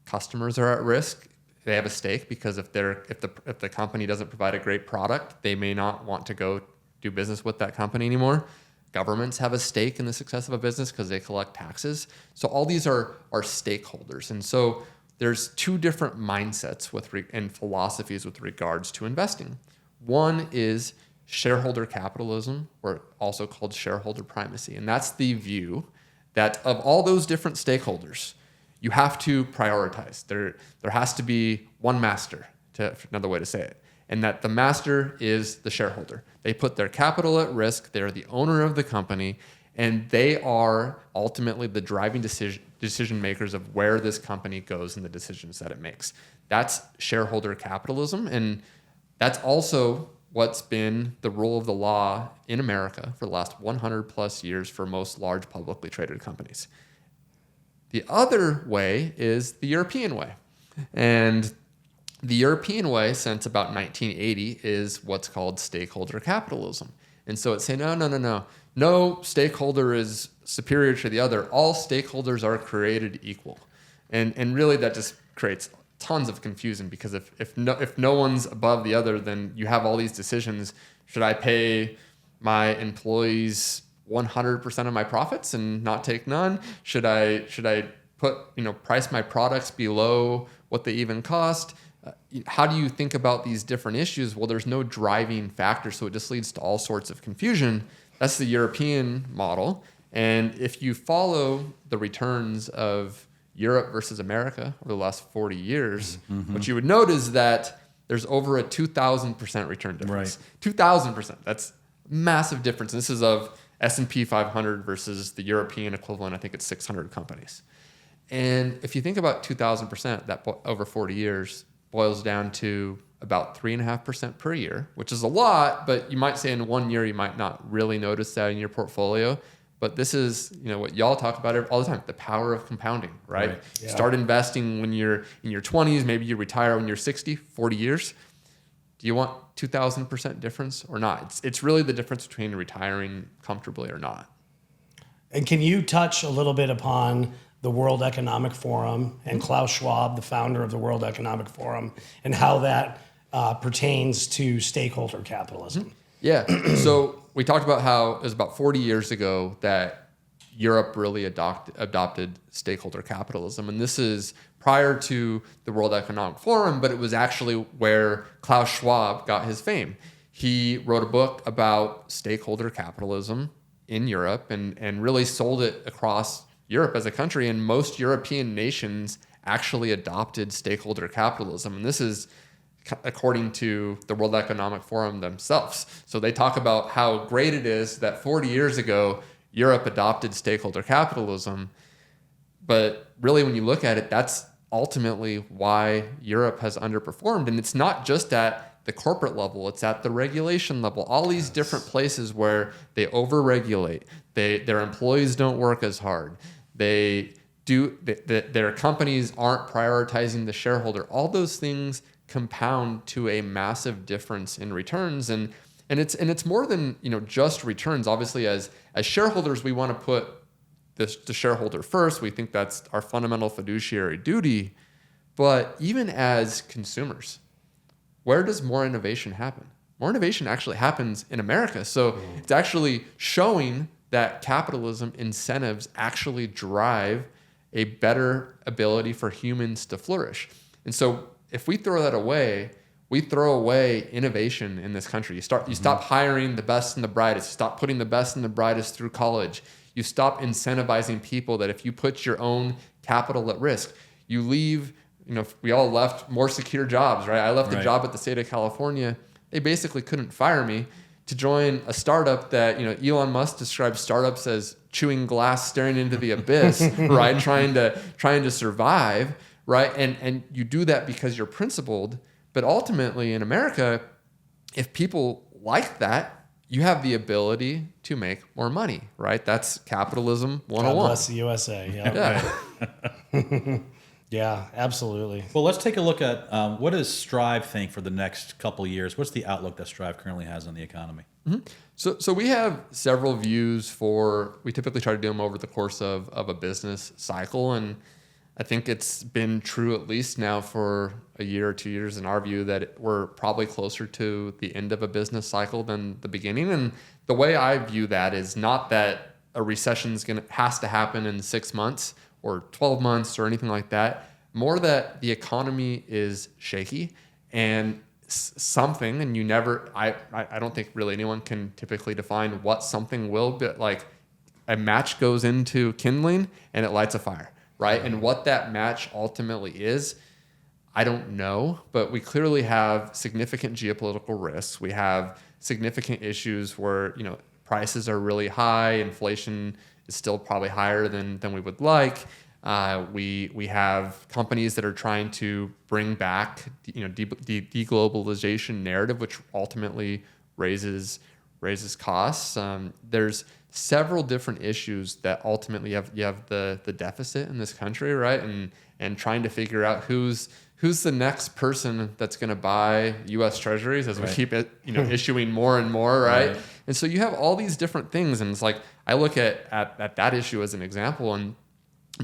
Customers are at risk. They have a stake because if the company doesn't provide a great product, they may not want to go do business with that company anymore. Governments have a stake in the success of a business because they collect taxes. So all these are stakeholders. And so there's two different mindsets and philosophies with regards to investing. One is shareholder capitalism, or also called shareholder primacy. And that's the view that of all those different stakeholders, you have to prioritize. There has to be one master, another way to say it. and that the master is the shareholder. They put their capital at risk. They're the owner of the company, and they are ultimately the driving decision makers of where this company goes and the decisions that it makes. That's shareholder capitalism, and that's also what's been the rule of the law in America for the last 100 plus years for most large publicly traded companies. The other way is the European way. And the European way, since about 1980, is what's called stakeholder capitalism. And so it's saying, no stakeholder is superior to the other. All stakeholders are created equal. And really that just creates tons of confusion, because if no one's above the other, then you have all these decisions. Should I pay my employees 100% of my profits and not take none? Should I price my products below what they even cost? How do you think about these different issues? Well, there's no driving factor, so it just leads to all sorts of confusion. That's the European model. And if you follow the returns of Europe versus America over the last 40 years, what you would note is that there's over a 2,000% return difference. Right. 2,000%. That's a massive difference. And this is of S&P 500 versus the European equivalent. I think it's 600 companies. And if you think about 2,000%, that over 40 years boils down to about 3.5% per year, which is a lot, but you might say in 1 year you might not really notice that in your portfolio. But this is, what y'all talk about all the time, the power of compounding, right? Yeah. Start investing when you're in your 20s, maybe you retire when you're 60, 40 years. Do you want 2,000% difference or not? It's really the difference between retiring comfortably or not. And can you touch a little bit upon the World Economic Forum and Klaus Schwab, the founder of the World Economic Forum, and how that pertains to stakeholder capitalism? Yeah. So we talked about how it was about 40 years ago that Europe really adopted stakeholder capitalism. And this is prior to the World Economic Forum, but it was actually where Klaus Schwab got his fame. He wrote a book about stakeholder capitalism in Europe and really sold it across Europe as a country. And most European nations actually adopted stakeholder capitalism. And this is according to the World Economic Forum themselves. So they talk about how great it is that 40 years ago, Europe adopted stakeholder capitalism. But really, when you look at it, that's ultimately why Europe has underperformed. And it's not just at the corporate level, it's at the regulation level. All these different places where they overregulate, their employees don't work as hard, their companies aren't prioritizing the shareholder. All those things compound to a massive difference in returns, and it's more than just returns. Obviously, as shareholders, we want to put the shareholder first. We think that's our fundamental fiduciary duty. But even as consumers, where does more innovation happen? More innovation actually happens in America. So it's actually showing that capitalism incentives actually drive a better ability for humans to flourish. And so if we throw that away, we throw away innovation in this country. You stop hiring the best and the brightest. You stop putting the best and the brightest through college. You stop incentivizing people that if you put your own capital at risk, you leave, we all left more secure jobs, right? I left a job at the state of California. They basically couldn't fire me to join a startup that, Elon Musk describes startups as chewing glass, staring into the abyss, right? Trying to survive. Right. And you do that because you're principled. But ultimately in America, if people like that, you have the ability to make more money. Right. That's capitalism 101. God bless the USA. Yeah. Yeah. Yeah, absolutely. Well, let's take a look at what does Strive think for the next couple of years? What's the outlook that Strive currently has on the economy? Mm-hmm. So we have several views we typically try to do them over the course of a business cycle. And I think it's been true at least now for a year or 2 years in our view that we're probably closer to the end of a business cycle than the beginning. And the way I view that is not that a recession has to happen in 6 months or 12 months or anything like that. More that the economy is shaky and something, and I don't think really anyone can typically define what something will be. Like a match goes into kindling and it lights a fire. Right. And what that match ultimately is, I don't know, but we clearly have significant geopolitical risks. We have significant issues where, prices are really high. Inflation is still probably higher than we would like. We have companies that are trying to bring back, the de-globalization narrative, which ultimately raises costs. There's several different issues that ultimately you have the deficit in this country, right? And trying to figure out who's the next person that's going to buy U.S. Treasuries as we keep issuing more and more, right? And so you have all these different things, and it's like I look at that issue as an example, and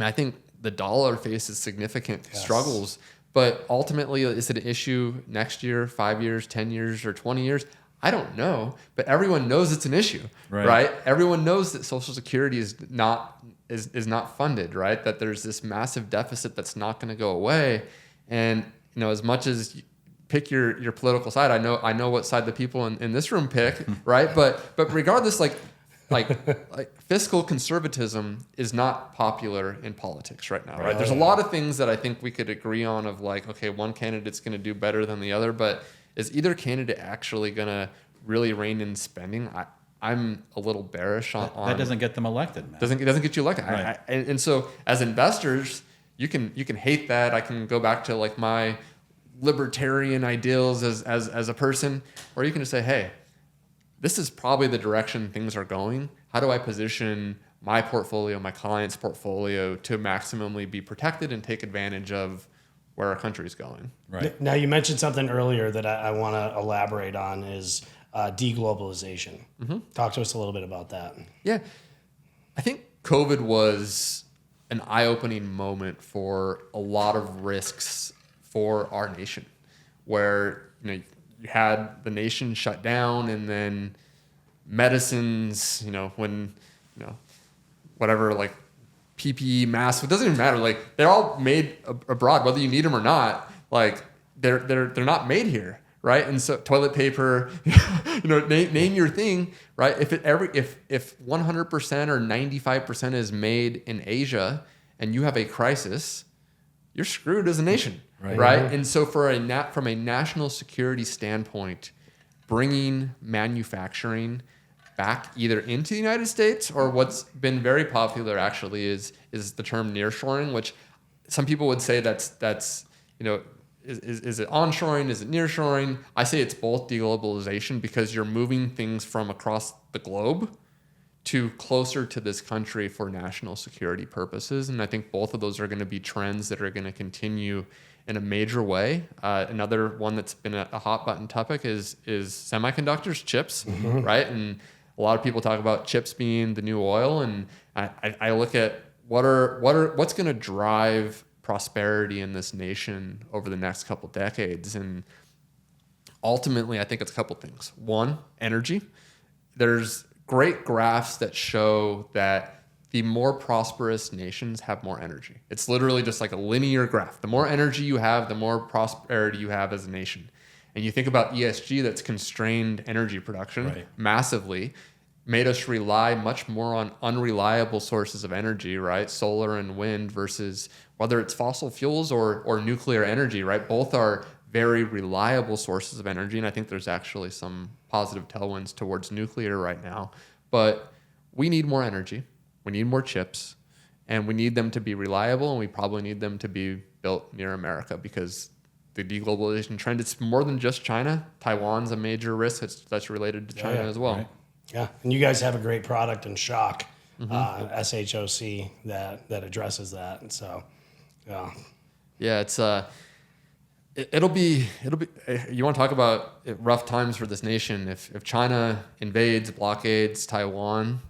I think the dollar faces significant struggles, but ultimately, is it an issue next year, 5 years, 10 years, or 20 years? I don't know, but everyone knows it's an issue, right? Everyone knows that Social Security is not funded, right? That there's this massive deficit that's not going to go away. And as much as you pick your political side, I know what side the people in this room pick, right? But regardless, like fiscal conservatism is not popular in politics right now, right? There's a lot of things that I think we could agree on of like, okay, one candidate's going to do better than the other, but is either candidate actually going to really rein in spending? I'm a little bearish on that. Doesn't get them elected, man. Doesn't get you elected. Right. And so as investors, you can hate that. I can go back to like my libertarian ideals as a person, or you can just say, hey, this is probably the direction things are going. How do I position my portfolio, my client's portfolio, to maximally be protected and take advantage of where our country is going? Right. Now, you mentioned something earlier that I want to elaborate on is de-globalization. Mm-hmm. Talk to us a little bit about that. Yeah. I think COVID was an eye-opening moment for a lot of risks for our nation, where you had the nation shut down, and then medicines, when whatever, like PPE, masks, it doesn't even matter. Like they're all made abroad, whether you need them or not. Like they're not made here, right? And so toilet paper, name your thing, right? If 100% or 95% is made in Asia, and you have a crisis, you're screwed as a nation, right? And so from a national security standpoint, bringing manufacturing back either into the United States, or what's been very popular actually is the term nearshoring, which some people would say that's is it onshoring, is it nearshoring? I say it's both de-globalization, because you're moving things from across the globe to closer to this country for national security purposes. And I think both of those are going to be trends that are going to continue in a major way. Another one that's been a hot button topic is semiconductors, chips, right? And a lot of people talk about chips being the new oil, and I look at what's going to drive prosperity in this nation over the next couple decades. And ultimately, I think it's a couple things. One, energy. There's great graphs that show that the more prosperous nations have more energy. It's literally just like a linear graph. The more energy you have, the more prosperity you have as a nation. And you think about ESG, that's constrained energy production massively, made us rely much more on unreliable sources of energy, right? Solar and wind versus whether it's fossil fuels or nuclear energy, right? Both are very reliable sources of energy. And I think there's actually some positive tailwinds towards nuclear right now. But we need more energy. We need more chips. And we need them to be reliable. And we probably need them to be built near America, because the de-globalization trend, it's more than just China. Taiwan's a major risk that's related to China as well. Right. Yeah, and you guys have a great product in Shock, SHOC, that addresses that. And so, yeah, it's it'll be. You want to talk about rough times for this nation? If China invades, blockades Taiwan,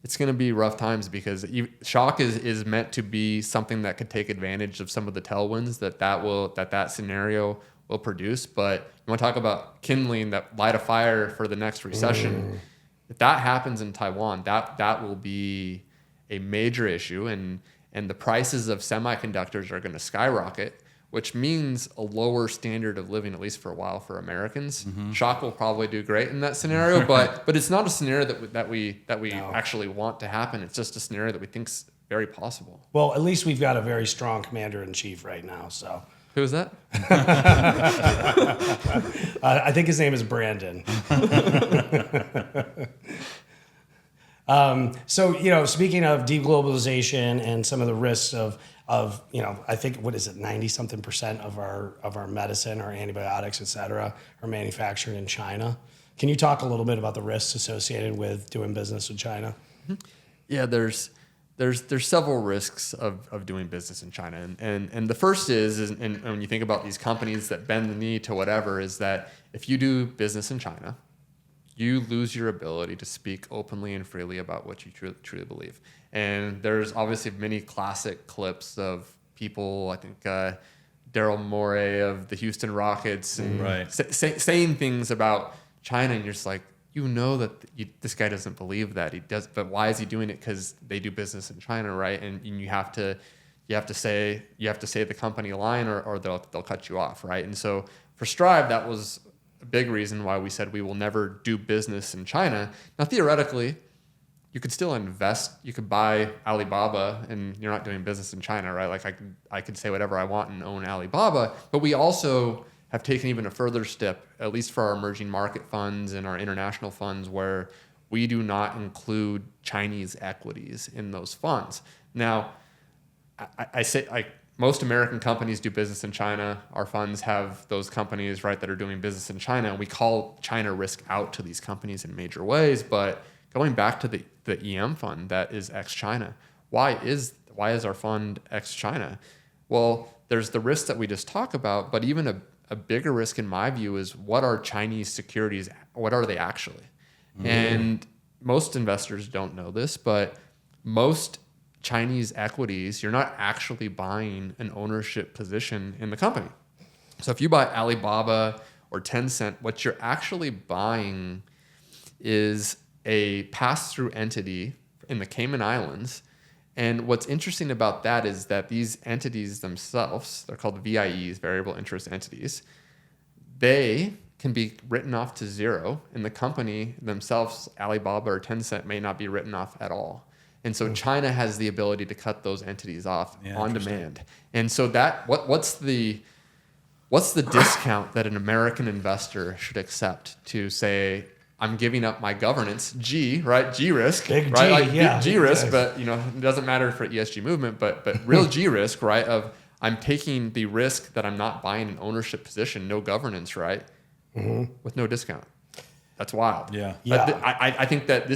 it's going to be rough times, because Shock is meant to be something that could take advantage of some of the tailwinds that scenario will produce. But you want to talk about kindling that light a fire for the next recession. If that happens in Taiwan, that will be a major issue, and the prices of semiconductors are going to skyrocket, which means a lower standard of living, at least for a while, for Americans. Shock will probably do great in that scenario, but it's not a scenario that we actually want to happen. It's just a scenario that we think's very possible. Well, at least we've got a very strong commander in chief right now, so Who's that? I think his name is Brandon. So, speaking of de-globalization and some of the risks of I think, 90-something% of our medicine, our antibiotics, et cetera, are manufactured in China. Can you talk a little bit about the risks associated with doing business with China? Yeah, there's several risks of doing business in China, and the first is when you think about these companies that bend the knee to whatever, is that if you do business in China, you lose your ability to speak openly and freely about what you truly believe. And there's obviously many classic clips of people, I think Daryl Morey of the Houston Rockets, and saying things about China, and you're just like, that this guy doesn't believe that he does, but why is he doing it? Because they do business in China, right? And you have to say the company line, or they'll cut you off, right? And so for Strive, that was a big reason why we said we will never do business in China. Now, theoretically, you could still invest. You could buy Alibaba, and you're not doing business in China, right? Like I could say whatever I want and own Alibaba, but we also have taken even a further step, at least for our emerging market funds and our international funds, where we do not include Chinese equities in those funds. Now, I say, like, most American companies do business in China. Our funds have those companies, right, that are doing business in China. And we call China risk out to these companies in major ways. But going back to the EM fund that is ex-China, why is our fund ex-China? Well, there's the risks that we just talked about, but even a bigger risk in my view is, what are Chinese securities? What are they actually? And most investors don't know this, but most Chinese equities, you're not actually buying an ownership position in the company. So if you buy Alibaba or Tencent, what you're actually buying is a pass-through entity in the Cayman Islands. And what's interesting about that is that these entities themselves, they're called VIEs, variable interest entities, they can be written off to zero, and the company themselves, Alibaba or Tencent, may not be written off at all. And so China has the ability to cut those entities off on demand. And so that what's the discount that an American investor should accept to say, I'm giving up my governance, G risk, big right? G, like yeah, G risk, but it doesn't matter for ESG movement, but real G risk, right? Of I'm taking the risk that I'm not buying an ownership position, no governance, right? With no discount. That's wild. Yeah. I think that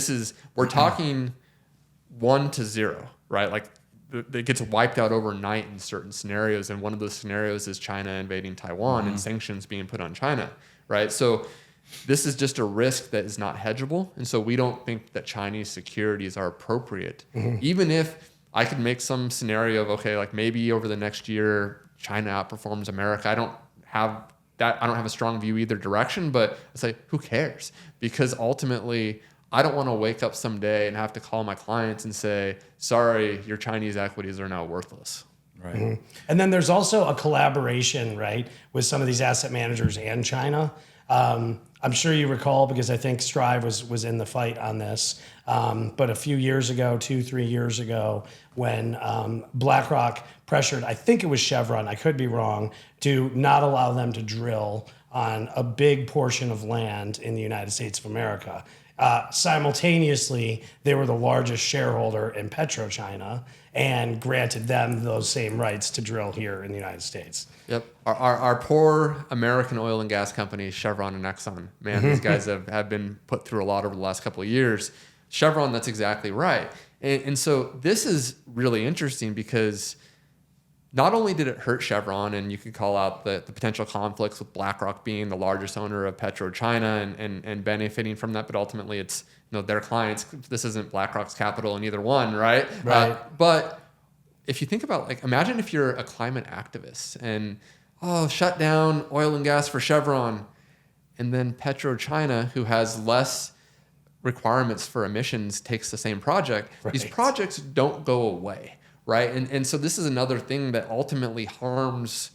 we're talking 1 to 0, right? Like it gets wiped out overnight in certain scenarios. And one of those scenarios is China invading Taiwan and sanctions being put on China, right? So this is just a risk that is not hedgeable. And so we don't think that Chinese securities are appropriate. Even if I could make some scenario of, okay, like maybe over the next year, China outperforms America. I don't have a strong view either direction, but I say, who cares? Because ultimately, I don't want to wake up someday and have to call my clients and say, sorry, your Chinese equities are now worthless. Right. And then there's also a collaboration, right, with some of these asset managers and China. I'm sure you recall, because I think Strive was in the fight on this. But a few years ago, 2-3 years ago, when BlackRock pressured, I think it was Chevron, I could be wrong, to not allow them to drill on a big portion of land in the United States of America. Simultaneously, they were the largest shareholder in PetroChina and granted them those same rights to drill here in the United States. Yep. Our poor American oil and gas companies, Chevron and Exxon, man, these guys have been put through a lot over the last couple of years. Chevron, that's exactly right. And so this is really interesting, because not only did it hurt Chevron, and you could call out the potential conflicts with BlackRock being the largest owner of PetroChina and benefiting from that, but ultimately it's their clients. This isn't BlackRock's capital in either one, right? But if you think about, like, imagine if you're a climate activist and shut down oil and gas for Chevron, and then PetroChina, who has less requirements for emissions, takes the same project. Right. These projects don't go away. Right. And so this is another thing that ultimately harms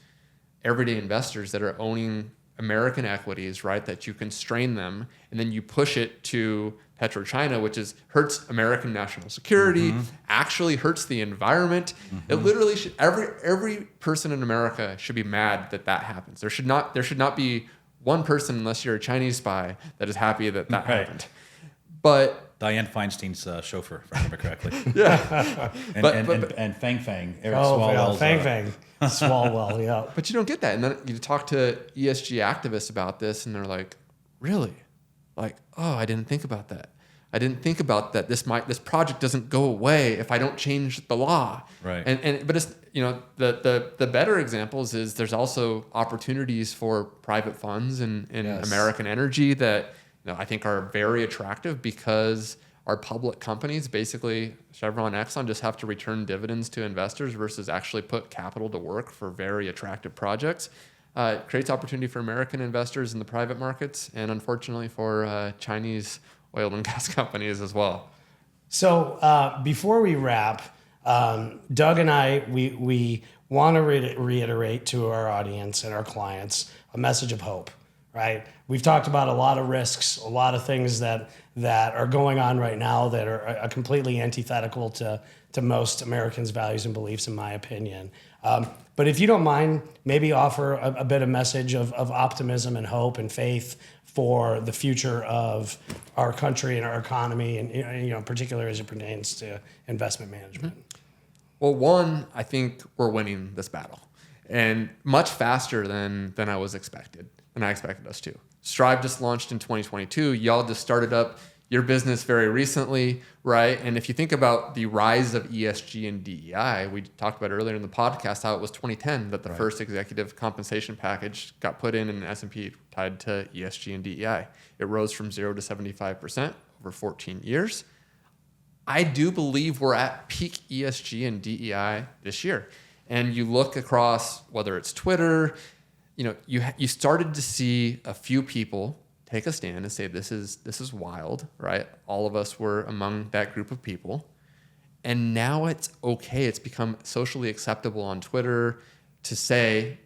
everyday investors that are owning American equities, right? That you constrain them, and then you push it to PetroChina, which hurts American national security, actually hurts the environment. It literally should, every person in America should be mad that happens. There should not be one person, unless you're a Chinese spy, that is happy that happened. But Dianne Feinstein's chauffeur, if I remember correctly. yeah, and Fang Fang, Eric Oh, Swalwell's, Fang. Swalwell, yeah. but you don't get that. And then you talk to ESG activists about this, and they're like, really? Like, oh, I didn't think about that. I didn't think about that. This project doesn't go away if I don't change the law. Right. But it's, the better examples is there's also opportunities for private funds in Yes. American energy that I think are very attractive, because our public companies, basically Chevron, Exxon, just have to return dividends to investors versus actually put capital to work for very attractive projects. It creates opportunity for American investors in the private markets, and unfortunately for Chinese oil and gas companies as well. So before we wrap, Doug and I, we want to reiterate to our audience and our clients a message of hope, right? We've talked about a lot of risks, a lot of things that are going on right now that are completely antithetical to most Americans' values and beliefs, in my opinion. But if you don't mind, maybe offer a bit of message of optimism and hope and faith for the future of our country and our economy, and particularly as it pertains to investment management. Well, one, I think we're winning this battle, and much faster than I expected us to. Strive just launched in 2022. Y'all just started up your business very recently, right? And if you think about the rise of ESG and DEI, we talked about earlier in the podcast how it was 2010 that the first executive compensation package got put in an S&P tied to ESG and DEI. It rose from 0 to 75% over 14 years. I do believe we're at peak ESG and DEI this year. And you look across, whether it's Twitter, you started to see a few people take a stand and say, this is wild, right? All of us were among that group of people. And now it's okay. It's become socially acceptable on Twitter to say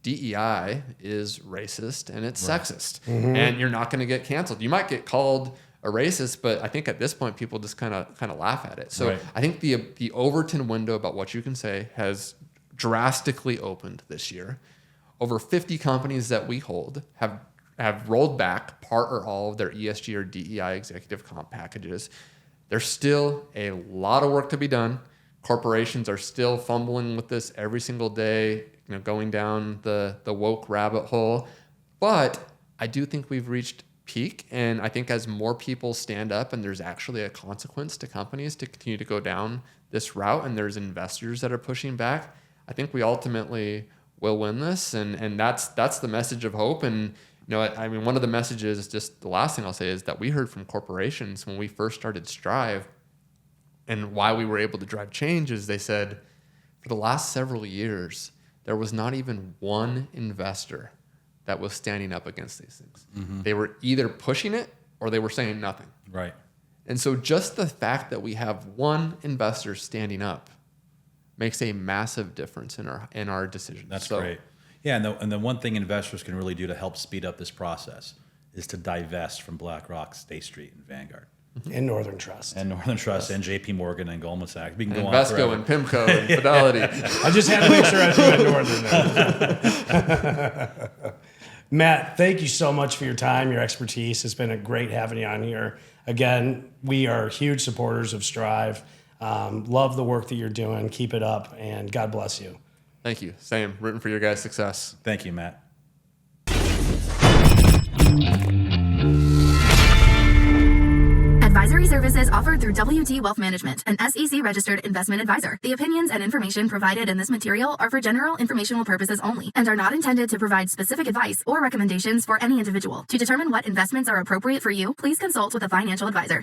DEI is racist and it's sexist. And you're not going to get canceled. You might get called a racist, but I think at this point, people just kind of laugh at it. So I think the Overton window about what you can say has drastically opened this year. Over 50 companies that we hold have rolled back part or all of their ESG or DEI executive comp packages. There's still a lot of work to be done. Corporations are still fumbling with this every single day, going down the woke rabbit hole. But I do think we've reached peak, and I think as more people stand up and there's actually a consequence to companies to continue to go down this route, and there's investors that are pushing back, I think we ultimately will win this, and that's the message of hope. And one of the messages, just the last thing I'll say, is that we heard from corporations when we first started Strive, and why we were able to drive change is they said, for the last several years, there was not even one investor that was standing up against these things. They were either pushing it or they were saying nothing. Right. And so just the fact that we have one investor standing up makes a massive difference in our decisions. That's great. Yeah, and the one thing investors can really do to help speed up this process is to divest from BlackRock, State Street, and Vanguard. And Northern Trust. And JP Morgan and Goldman Sachs. We can go on Invesco and PIMCO and Fidelity. I just had to make sure I threw in Northern there. Matt, thank you so much for your time, your expertise. It's been great having you on here. Again, we are huge supporters of Strive. Love the work that you're doing. Keep it up, and God bless you. Thank you. Same. Rooting for your guys' success. Thank you, Matt. Advisory services offered through WT Wealth Management, an SEC-registered investment advisor. The opinions and information provided in this material are for general informational purposes only and are not intended to provide specific advice or recommendations for any individual. To determine what investments are appropriate for you, please consult with a financial advisor.